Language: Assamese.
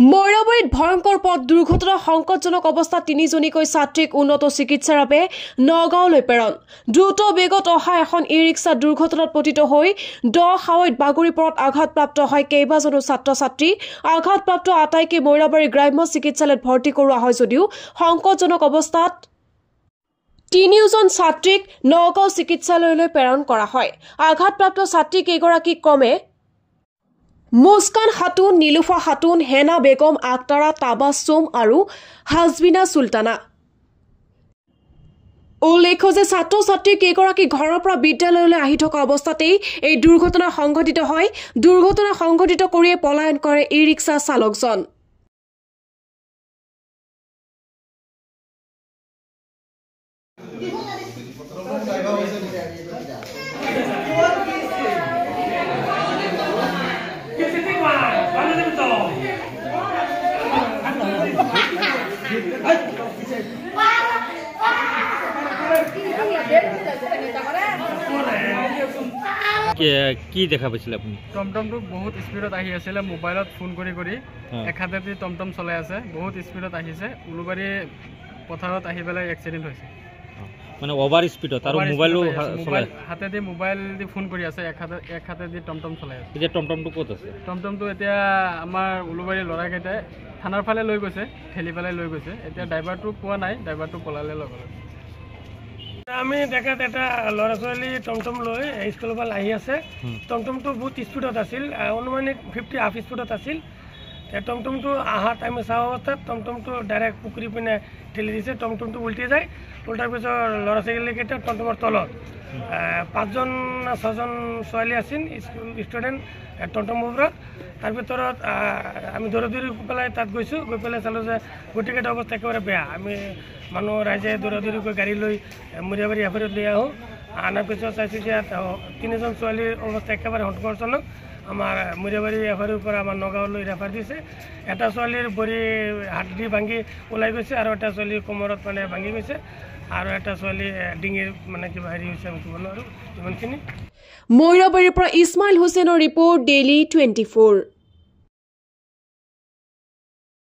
মৈৰাবাৰীত ভয়ংকৰ পথ দুৰ্ঘটনা সংকটজনক অৱস্থাত তিনিজনীকৈ ছাত্ৰীক উন্নত চিকিৎসাৰ বাবে নগাঁৱলৈ প্ৰেৰণ দ্ৰুত বেগত অহা এখন ই-ৰিক্সা দুৰ্ঘটনাত পতিত হৈ হাৱৈত বাগৰি পৰাত আঘাতপ্ৰাপ্ত হয় কেইবাজনো ছাত্ৰ-ছাত্ৰী আঘাতপ্ৰাপ্ত আটাইকে মৈৰাবাৰী গ্ৰাম্য চিকিৎসালয়ত ভৰ্তি কৰোৱা হয় যদিও সংকটজনক অৱস্থাত তিনিওজন ছাত্ৰীক নগাঁও চিকিৎসালয়লৈ প্ৰেৰণ কৰা হয় আঘাতপ্ৰাপ্ত ছাত্ৰী কেইগৰাকী ক্ৰমে মুস্কান খাতুন নীলুফা খাতুন হেনা বেগম আক্তাৰা তাবাসুম আৰু হাজবিনা সুলতানা উল্লেখ্য যে ছাত্ৰ-ছাত্ৰী কেইগৰাকী ঘৰৰ পৰা বিদ্যালয়লৈ আহি থকা অৱস্থাতেই এই দুৰ্ঘটনা সংঘটিত হয় দুৰ্ঘটনা সংঘটিত কৰিয়ে পলায়ন কৰে ই-ৰিক্সা চালকজন কি দেখা পাইছিল আপুনি টমটমটো বহুত স্পীডত আহি আছিল মোবাইলত ফোন কৰি এক হাতেদি টমটম চলাই আছে বহুত স্পীডত আহিছে উলুবাৰী পথাৰত আহি পেলাই এক্সিডেন্ট হৈছে মানে ওভাৰ স্পীডত আৰু মোবাইলও চলাই হাতেদি মোবাইল দি ফোন কৰি আছে এক হাতেদি টমটম চলাই আছে এতিয়া টমটমটো ক'ত আছে টমটমটো এতিয়া আমাৰ উলুবাৰী ল'ৰাকেইটাই থানাৰ ফালে লৈ গৈছে ঠেলি পেলাই লৈ গৈছে এতিয়া ড্ৰাইভাৰটো পোৱা নাই ড্ৰাইভাৰটো পলালে লগে আমি দেখাত এটা ল'ৰা ছোৱালী টমটম লৈ স্কুলৰ পৰা আহি আছে টমটমটো বহুত স্পীডত আছিল অনুমানিক 50 হাফ স্পীডত আছিল টমটমটো অহা টাইমে চাওঁ অৱস্থাত টমটমটো ডাইৰেক্ট পুখুৰী পিনে ঠেলি দিছে টমটমটো উল্টি যায় উল্টাৰ পিছত ল'ৰা ছোৱালীকেইটা টমটমৰ তলত 5জন 6জন ছোৱালী আছিল ষ্টুডেণ্ট টমটমৰ ওপৰত তাৰ ভিতৰত আমি দৌৰি পেলাই তাত গৈছোঁ গৈ পেলাই চালোঁ যে গোটেইকেইটা অৱস্থা একেবাৰে বেয়া আমি মানুহ ৰাইজে দৌৰি গৈ গাড়ী লৈ মৈৰাবাৰী এফাৰত লৈ আহোঁ অনাৰ পিছত চাইছোঁ যে 3জন ছোৱালীৰ অৱস্থা একেবাৰে সন্তোষজনক আমাৰ মৈৰাবাৰী এফাৰৰ পৰা আমাৰ নগাঁৱলৈ ৰেফাৰ দিছে এটা ছোৱালীৰ ভৰি হাড়দি ভাঙি ওলাই গৈছে আৰু এটা ছোৱালীৰ কোমৰত মানে ভাঙি গৈছে আৰু এটা ছোৱালী ডিঙিৰ মানে কিবা হেৰি হৈছে আমি ক'ব নোৱাৰোঁ ইমানখিনি মৈৰাবাৰীৰ পৰা ইছমাইল হুছেইনৰ ৰিপৰ্ট ডেইলি 24